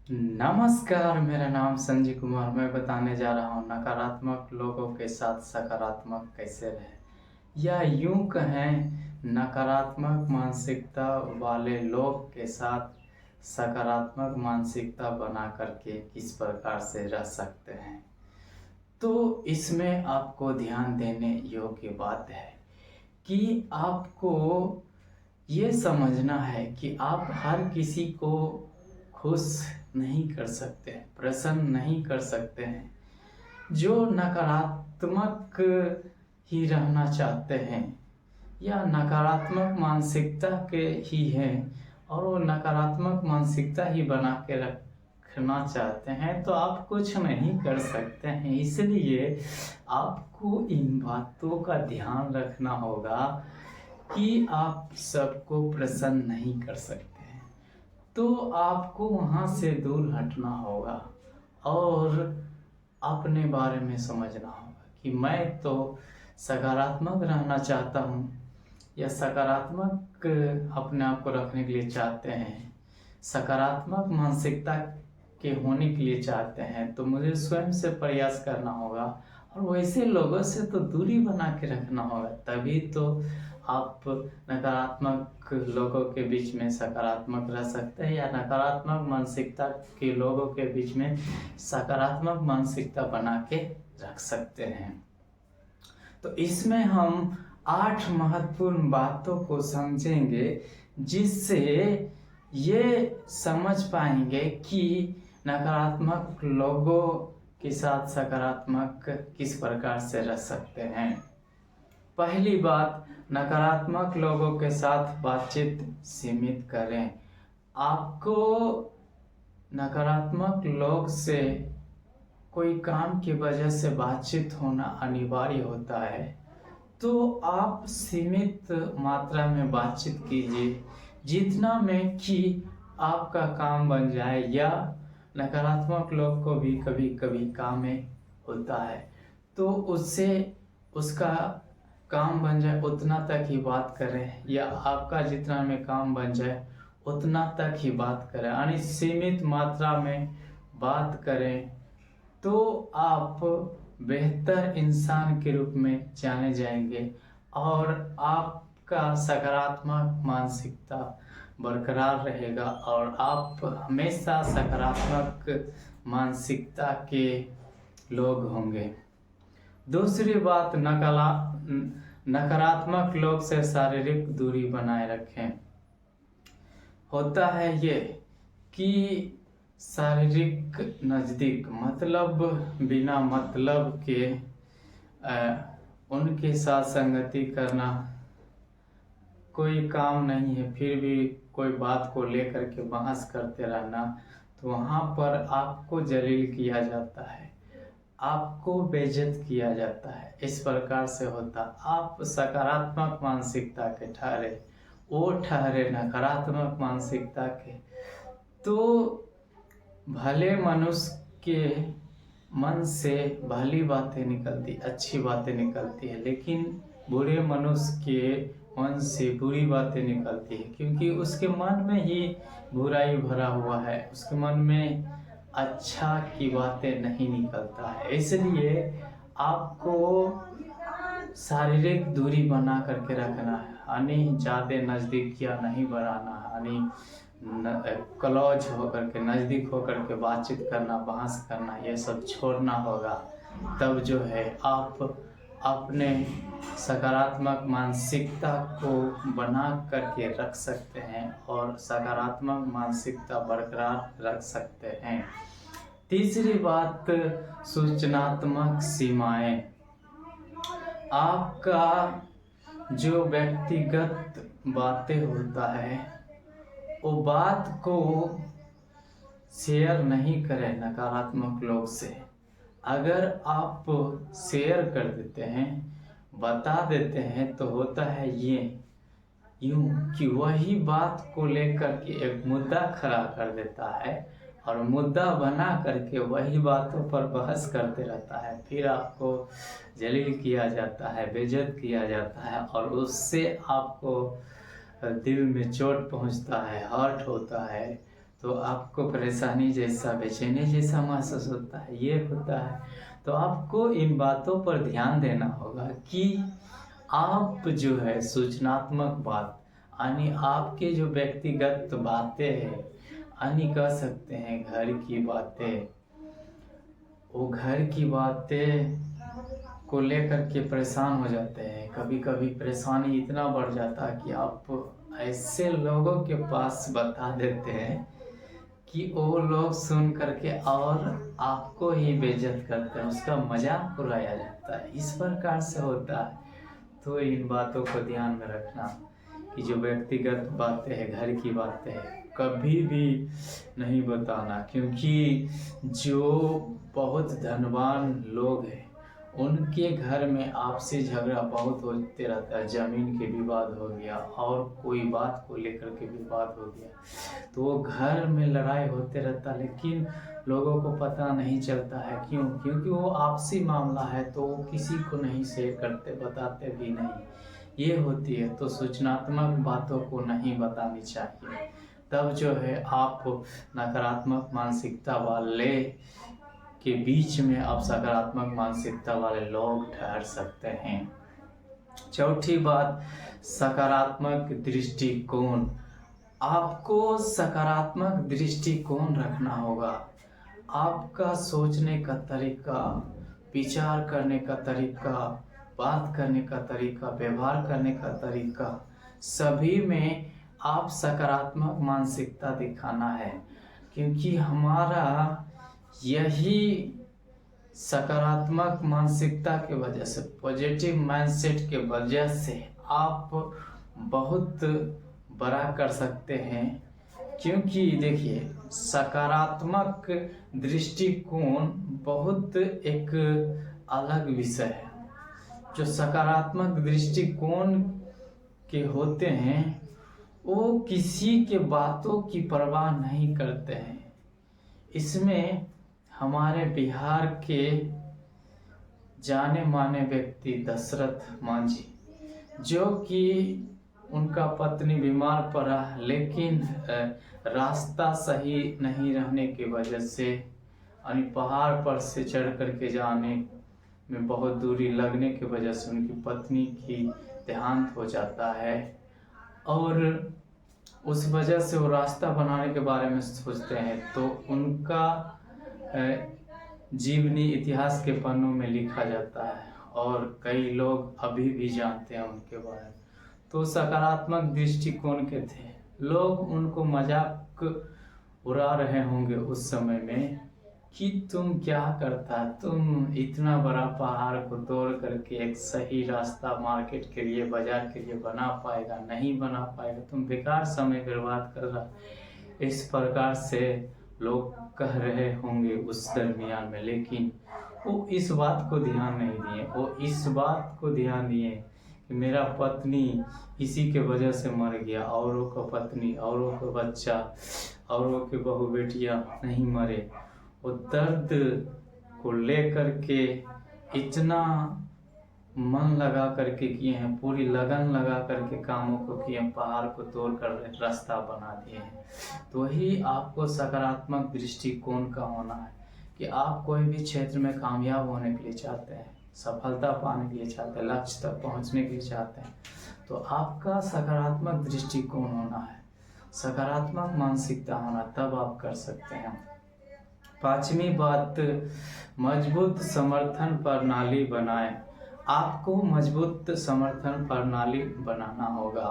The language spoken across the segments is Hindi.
नमस्कार, मेरा नाम संजय कुमार। मैं बताने जा रहा हूँ नकारात्मक लोगों के साथ सकारात्मक कैसे रहें, या यूं कहें नकारात्मक मानसिकता वाले लोग के साथ सकारात्मक मानसिकता बना करके किस प्रकार से रह सकते हैं। तो इसमें आपको ध्यान देने योग्य बात है कि आपको ये समझना है कि आप हर किसी को खुश नहीं कर सकते हैं, प्रसन्न नहीं कर सकते हैं। जो नकारात्मक ही रहना चाहते हैं या नकारात्मक मानसिकता के ही हैं और वो नकारात्मक मानसिकता ही बना के रखना चाहते हैं, तो आप कुछ नहीं कर सकते हैं। इसलिए आपको इन बातों का ध्यान रखना होगा कि आप सबको प्रसन्न नहीं कर सकते हैं। तो आपको वहाँ से दूर हटना होगा और अपने बारे में समझना होगा कि मैं तो सकारात्मक रहना चाहता हूँ या सकारात्मक अपने आप को रखने के लिए चाहते हैं, सकारात्मक मानसिकता के होने के लिए चाहते हैं, तो मुझे स्वयं से प्रयास करना होगा और वैसे लोगों से तो दूरी बना के रखना होगा। तभी तो आप नकारात्मक लोगों के बीच में सकारात्मक रह सकते हैं या नकारात्मक मानसिकता के लोगों के बीच में सकारात्मक मानसिकता बना के रख सकते हैं। तो इसमें हम 8 महत्वपूर्ण बातों को समझेंगे, जिससे ये समझ पाएंगे कि नकारात्मक लोगों के साथ सकारात्मक किस प्रकार से रह सकते हैं। पहली बात, नकारात्मक लोगों के साथ बातचीत सीमित करें। आपको नकारात्मक लोग से कोई काम की वजह से बातचीत होना अनिवार्य होता है, तो आप सीमित मात्रा में बातचीत कीजिए, जितना में कि आपका काम बन जाए। या नकारात्मक लोग को भी कभी कभी काम में होता है, तो उससे उसका काम बन जाए उतना तक ही बात करें, या आपका जितना में काम बन जाए उतना तक ही बात करें, यानी सीमित मात्रा में बात करें। तो आप बेहतर इंसान के रूप में जाने जाएंगे और आपका सकारात्मक मानसिकता बरकरार रहेगा और आप हमेशा सकारात्मक मानसिकता के लोग होंगे। दूसरी बात, नकारात्मक लोग से शारीरिक दूरी बनाए रखें। होता है ये कि शारीरिक नज़दीक मतलब बिना मतलब के उनके साथ संगति करना कोई काम नहीं है, फिर भी कोई बात को लेकर के बहस करते रहना, तो वहाँ पर आपको जलील किया जाता है, आपको बेइज्जत किया जाता है। इस प्रकार से होता, आप सकारात्मक मानसिकता के ठहरे, वो ठहरे नकारात्मक मानसिकता के, तो भले मनुष्य के मन से भली बातें निकलती, अच्छी बातें निकलती है, लेकिन बुरे मनुष्य के मन से बुरी बातें निकलती है, क्योंकि उसके मन में ही बुराई भरा हुआ है, उसके मन में अच्छा की बातें नहीं निकलता है। इसलिए आपको शारीरिक दूरी बना करके रखना है, यानी ज़्यादा नज़दीकियाँ नहीं बनाना है, यानी क्लोज होकर के, नज़दीक होकर के बातचीत करना, बहस करना, ये सब छोड़ना होगा। तब जो है आप अपने सकारात्मक मानसिकता को बना करके रख सकते हैं और सकारात्मक मानसिकता बरकरार रख सकते हैं। तीसरी बात, सूचनात्मक सीमाएं। आपका जो व्यक्तिगत बातें होता है, वो बात को शेयर नहीं करें नकारात्मक लोग से। अगर आप शेयर कर देते हैं, बता देते हैं, तो होता है ये यूं कि वही बात को लेकर के एक मुद्दा खड़ा कर देता है और मुद्दा बना करके वही बातों पर बहस करते रहता है, फिर आपको जलील किया जाता है, बेइज्जत किया जाता है और उससे आपको दिल में चोट पहुंचता है, हर्ट होता है। तो आपको परेशानी जैसा, बेचैनी जैसा महसूस होता है, ये होता है, तो आपको इन बातों पर ध्यान देना होगा कि आप जो है सूचनात्मक बात यानी आपके जो व्यक्तिगत बातें हैं, यानी कह सकते हैं घर की बातें, वो घर की बातें को लेकर के परेशान हो जाते हैं। कभी कभी परेशानी इतना बढ़ जाता है कि आप ऐसे लोगों के पास बता देते हैं कि वो लोग सुन करके और आपको ही बेइज्जत करते हैं, उसका मजाक उड़ाया जाता है, इस प्रकार से होता है। तो इन बातों को ध्यान में रखना कि जो व्यक्तिगत बातें हैं, घर की बातें हैं, कभी भी नहीं बताना, क्योंकि जो बहुत धनवान लोग हैं उनके घर में आपसी झगड़ा बहुत होते रहता है। ज़मीन के विवाद हो गया और कोई बात को लेकर के विवाद हो गया, तो वो घर में लड़ाई होते रहता है, लेकिन लोगों को पता नहीं चलता है। क्यों? क्योंकि वो आपसी मामला है, तो वो किसी को नहीं शेयर करते, बताते भी नहीं, ये होती है। तो सूचनात्मक बातों को नहीं बतानी चाहिए, तब जो है आप नकारात्मक मानसिकता वाले के बीच में आप सकारात्मक मानसिकता वाले लोग ठहर सकते हैं। चौथी बात, सकारात्मक दृष्टिकोण। आपको सकारात्मक दृष्टिकोण रखना होगा। आपका सोचने का तरीका, विचार करने का तरीका, बात करने का तरीका, व्यवहार करने का तरीका, सभी में आप सकारात्मक मानसिकता दिखाना है, क्योंकि हमारा यही सकारात्मक मानसिकता के वजह से, पॉजिटिव माइंडसेट के वजह से आप बहुत बड़ा कर सकते हैं। क्योंकि देखिए, सकारात्मक दृष्टिकोण बहुत एक अलग विषय है। जो सकारात्मक दृष्टिकोण के होते हैं वो किसी के बातों की परवाह नहीं करते हैं। इसमें हमारे बिहार के जाने माने व्यक्ति दशरथ मांझी, जो कि उनका पत्नी बीमार पड़ा, लेकिन रास्ता सही नहीं रहने की वजह से यानी पहाड़ पर से चढ़ करके जाने में बहुत दूरी लगने की वजह से उनकी पत्नी की देहांत हो जाता है, और उस वजह से वो रास्ता बनाने के बारे में सोचते हैं। तो उनका जीवनी इतिहास के पन्नों में लिखा जाता है और कई लोग अभी भी जानते हैं उनके बारे में। तो सकारात्मक दृष्टिकोण के थे, लोग उनको मजाक उड़ा रहे होंगे उस समय में कि तुम क्या करता, तुम इतना बड़ा पहाड़ को तोड़ करके एक सही रास्ता मार्केट के लिए, बाजार के लिए बना पाएगा? नहीं बना पाएगा, तुम बेकार समय बर्बाद कर रहा। इस प्रकार से लोग कह रहे होंगे उस दरमियान में, लेकिन वो इस बात को ध्यान नहीं दिए। वो इस बात को ध्यान दिए कि मेरा पत्नी इसी के वजह से मर गया, औरों का पत्नी, औरों का बच्चा, औरों के बहू बेटियां नहीं मरे। वो दर्द को लेकर के इतना मन लगा करके किए हैं, पूरी लगन लगा करके कामों को किए, पहाड़ को तोड़ कर रास्ता बना दिए हैं। तो ही आपको सकारात्मक दृष्टिकोण का होना है कि आप कोई भी क्षेत्र में कामयाब होने के लिए चाहते हैं, सफलता पाने के लिए चाहते हैं, लक्ष्य तक पहुंचने के लिए चाहते हैं, तो आपका सकारात्मक दृष्टिकोण होना है, सकारात्मक मानसिकता होना, तब आप कर सकते हैं। पांचवी बात, मजबूत समर्थन प्रणाली बनाएं। आपको मजबूत समर्थन प्रणाली बनाना होगा।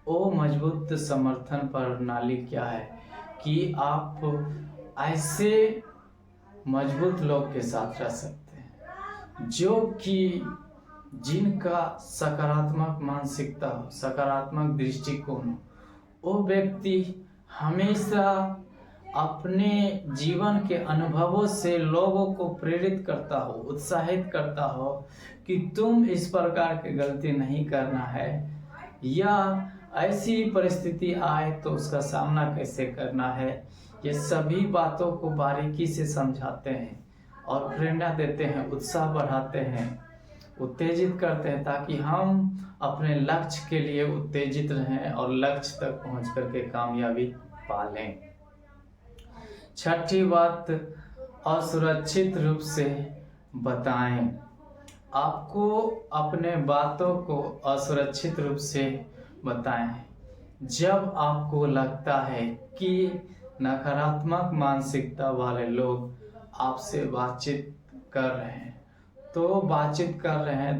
वो मजबूत समर्थन प्रणाली क्या है कि आप ऐसे मजबूत लोग के साथ रह सकते हैं जो कि जिनका सकारात्मक मानसिकता हो, सकारात्मक दृष्टिकोण हो। वो व्यक्ति हमेशा अपने जीवन के अनुभवों से लोगों को प्रेरित करता हो, उत्साहित करता हो कि तुम इस प्रकार की गलती नहीं करना है, या ऐसी परिस्थिति आए तो उसका सामना कैसे करना है। ये सभी बातों को बारीकी से समझाते हैं और प्रेरणा देते हैं, उत्साह बढ़ाते हैं, उत्तेजित करते हैं, ताकि हम अपने लक्ष्य के लिए उत्तेजित रहें और लक्ष्य तक पहुंच करके कामयाबी पा लें। छठी बात, असुरक्षित रूप से बताएं। आपको अपने बातों को असुरक्षित रूप से बताएं। जब आपको लगता है कि नकारात्मक मानसिकता वाले लोग आपसे बातचीत कर रहे हैं,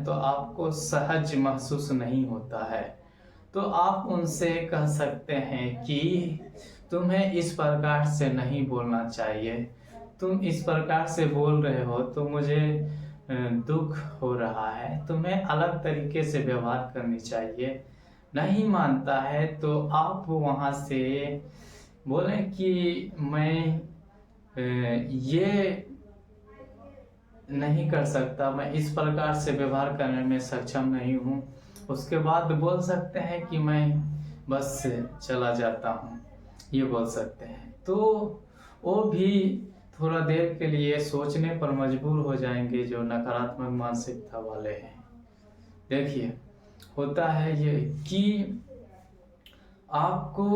तो आपको सहज महसूस नहीं होता है, तो आप उनसे कह सकते हैं कि तुम्हें इस प्रकार से नहीं बोलना चाहिए, तुम इस प्रकार से बोल रहे हो तो मुझे दुख हो रहा है, तुम्हें अलग तरीके से व्यवहार करनी चाहिए। नहीं मानता है तो आप वहाँ से बोलें कि मैं ये नहीं कर सकता, मैं इस प्रकार से व्यवहार करने में सक्षम नहीं हूँ। उसके बाद बोल सकते हैं कि मैं बस चला जाता हूँ, ये बोल सकते हैं। तो वो भी थोड़ा देर के लिए सोचने पर मजबूर हो जाएंगे जो नकारात्मक मानसिकता वाले हैं। देखिए, होता है ये कि आपको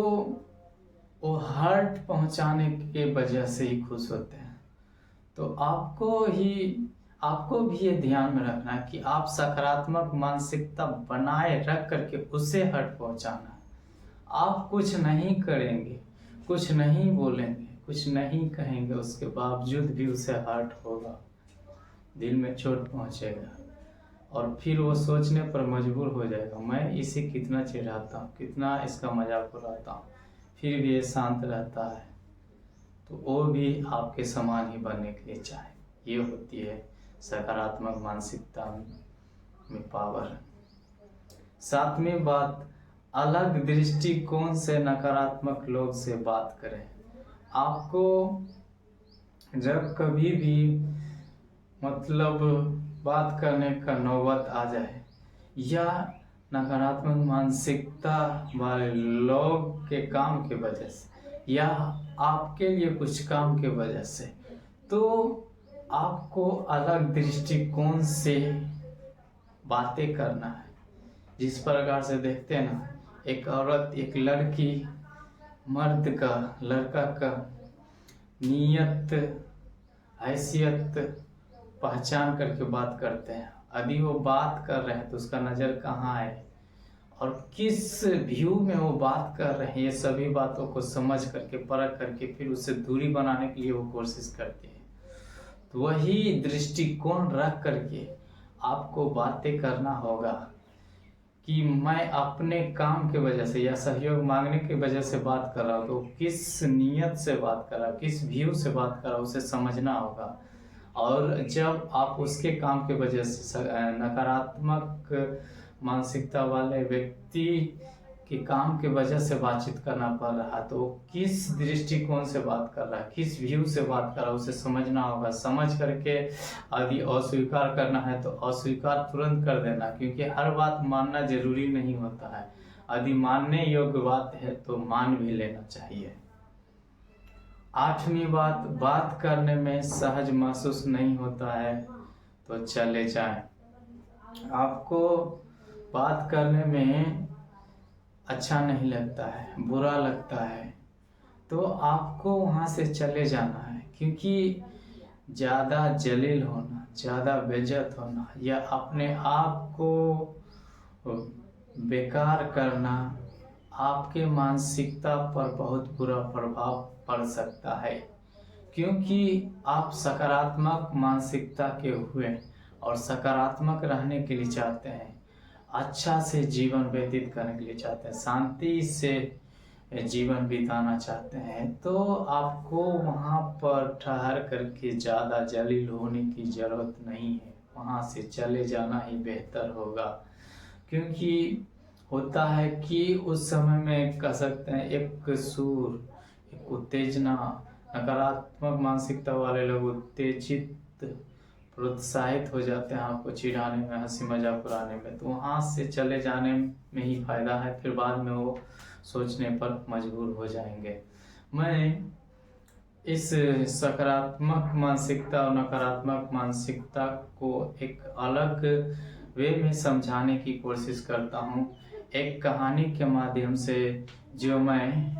वो हर्ट पहुंचाने के वजह से ही खुश होते हैं, तो आपको भी ये ध्यान में रखना है कि आप सकारात्मक मानसिकता बनाए रख करके उसे हर्ट पहुंचाना। आप कुछ नहीं करेंगे, कुछ नहीं बोलेंगे, कुछ नहीं कहेंगे, उसके बावजूद भी उसे हर्ट होगा, दिल में चोट पहुंचेगा और फिर वो सोचने पर मजबूर हो जाएगा, मैं इसे कितना चिढ़ाता हूँ, कितना इसका मजाक उड़ाता हूँ, फिर भी ये शांत रहता है, तो वो भी आपके समान ही बनने के लिए चाहे। ये होती है सकारात्मक मानसिकता में पावर। सातवीं बात, अलग दृष्टिकोण से नकारात्मक लोग से बात करें। आपको जब कभी भी मतलब बात करने का नौबत आ जाए या नकारात्मक मानसिकता वाले लोग के काम की वजह से या आपके लिए कुछ काम की वजह से, तो आपको अलग दृष्टिकोण से बातें करना है। जिस प्रकार से देखते हैं ना, एक औरत, एक लड़की लड़का का नीयत, हैसियत पहचान करके बात करते हैं। यदि वो बात कर रहे हैं तो उसका नज़र कहाँ है और किस व्यू में वो बात कर रहे हैं, ये सभी बातों को समझ करके, परख करके फिर उससे दूरी बनाने के लिए वो कोशिश करते हैं। तो वही दृष्टिकोण रख करके आपको बातें करना होगा कि मैं अपने काम के वजह से या सहयोग मांगने की वजह से बात कर रहा हूँ, तो किस नीयत से बात कर रहा हूँ, किस व्यू से बात कर रहा हूँ, उसे समझना होगा। और जब आप उसके काम की वजह से नकारात्मक मानसिकता वाले व्यक्ति के काम की वजह से बातचीत करना पड़ रहा, तो किस दृष्टिकोण से बात कर रहा है, किस व्यू से बात कर रहा है, उसे समझना होगा। समझ करके यदि अस्वीकार करना है तो अस्वीकार तुरंत कर देना, क्योंकि हर बात मानना जरूरी नहीं होता है। यदि मानने योग्य बात है तो मान भी लेना चाहिए। आठवीं बात, बात करने में सहज महसूस नहीं होता है तो चले जाएं। आपको बात करने में अच्छा नहीं लगता है, बुरा लगता है, तो आपको वहाँ से चले जाना है, क्योंकि ज़्यादा जलील होना, ज़्यादा बेइज्जत होना या अपने आप को बेकार करना आपके मानसिकता पर बहुत बुरा प्रभाव पड़ सकता है। क्योंकि आप सकारात्मक मानसिकता के हुए और सकारात्मक रहने के लिए चाहते हैं, अच्छा से जीवन व्यतीत करने के लिए चाहते हैं, शांति से जीवन बिताना चाहते हैं, तो आपको वहाँ पर ठहर करके ज़्यादा जलील होने की ज़रूरत नहीं है, वहाँ से चले जाना ही बेहतर होगा। क्योंकि होता है कि उस समय में कह सकते हैं एक सूर, एक उत्तेजना, नकारात्मक मानसिकता वाले लोग उत्तेजित, प्रोत्साहित हो जाते हैं आपको चिढ़ाने में, हंसी मजाक उड़ाने में, तो वहाँ से चले जाने में ही फायदा है, फिर बाद में वो सोचने पर मजबूर हो जाएंगे। मैं इस सकारात्मक मानसिकता और नकारात्मक मानसिकता को एक अलग वे में समझाने की कोशिश करता हूँ, एक कहानी के माध्यम से, जो मैं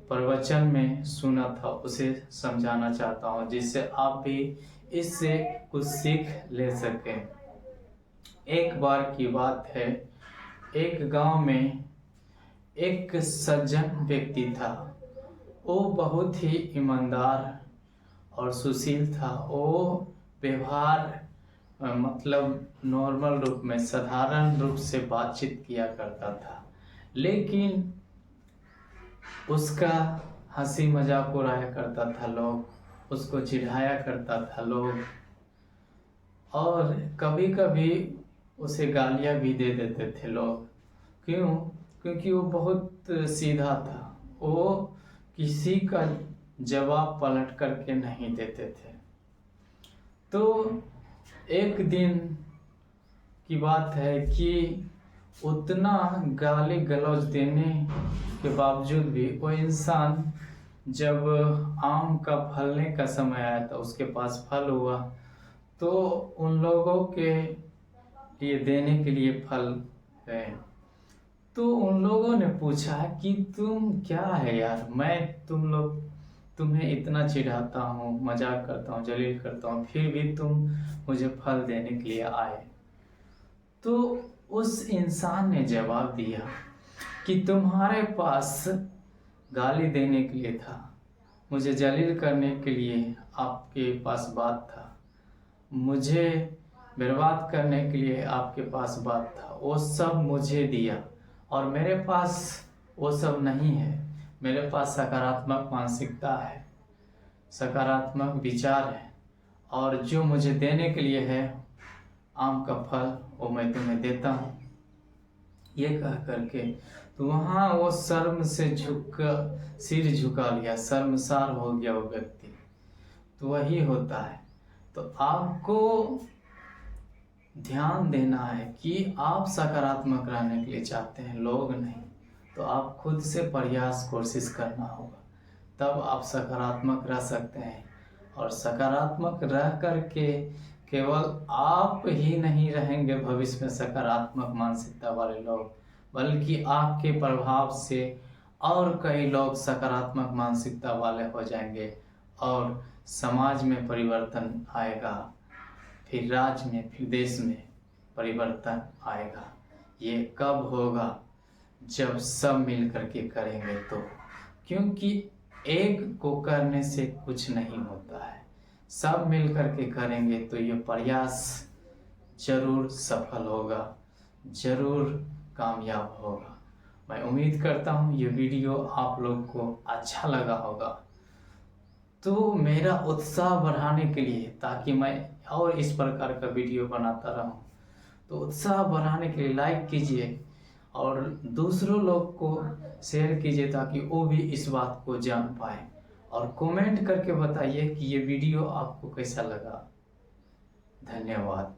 प्रवचन में सुना था उसे समझाना चाहता हूँ, जिससे आप भी इससे कुछ सीख ले सकें। एक बार की बात है, एक गांव में एक सज्जन व्यक्ति था। वो बहुत ही ईमानदार और सुशील था। वो व्यवहार मतलब नॉर्मल रूप में, साधारण रूप से बातचीत किया करता था, लेकिन उसका हंसी मजाक उड़ाया करता था लोग, उसको चिढ़ाया करता था लोग, और कभी कभी उसे गालियां भी दे देते थे लोग। क्यों? क्योंकि वो बहुत सीधा था। वो किसी का जवाब पलट करके नहीं देते थे। तो एक दिन की बात है कि उतना गाली गलौज देने के बावजूद भी वो इंसान, जब आम का फलने का समय आया था, उसके पास फल हुआ, तो उन लोगों के लिए देने के लिए फल है। तो उन लोगों ने पूछा कि तुम क्या है यार, मैं तुम्हें इतना चिढ़ाता हूँ, मजाक करता हूँ, जलील करता हूँ, फिर भी तुम मुझे फल देने के लिए आए। तो उस इंसान ने जवाब दिया कि तुम्हारे पास गाली देने के लिए था, मुझे जलील करने के लिए आपके पास बात था, मुझे बर्बाद करने के लिए आपके पास बात था, वो सब मुझे दिया, और मेरे पास वो सब नहीं है। मेरे पास सकारात्मक मानसिकता है, सकारात्मक विचार है, और जो मुझे देने के लिए है आम का फल, वो मैं तुम्हें देता हूँ। ये कह करके तो वहाँ वो शर्म से सिर झुका लिया, शर्मसार हो गया वो व्यक्ति। तो वही होता है। तो आपको ध्यान देना है कि आप सकारात्मक रहने के लिए चाहते हैं, लोग नहीं। तो आप खुद से प्रयास, कोशिश करना होगा, तब आप सकारात्मक रह सकते हैं। और सकारात्मक रह करके केवल आप ही नहीं रहेंगे भविष्य में सकारात्मक मानसिकता वाले लोग, बल्कि आपके प्रभाव से और कई लोग सकारात्मक मानसिकता वाले हो जाएंगे, और समाज में परिवर्तन आएगा, फिर राज्य में, फिर देश में परिवर्तन आएगा। ये कब होगा? जब सब मिल करके करेंगे तो, क्योंकि एक को करने से कुछ नहीं होता है, सब मिल करके करेंगे तो ये प्रयास जरूर सफल होगा, जरूर कामयाब होगा। मैं उम्मीद करता हूँ ये वीडियो आप लोग को अच्छा लगा होगा। तो मेरा उत्साह बढ़ाने के लिए, ताकि मैं और इस प्रकार का वीडियो बनाता रहूं, तो उत्साह बढ़ाने के लिए लाइक कीजिए और दूसरों लोग को शेयर कीजिए, ताकि वो भी इस बात को जान पाए। और कमेंट करके बताइए कि ये वीडियो आपको कैसा लगा। धन्यवाद।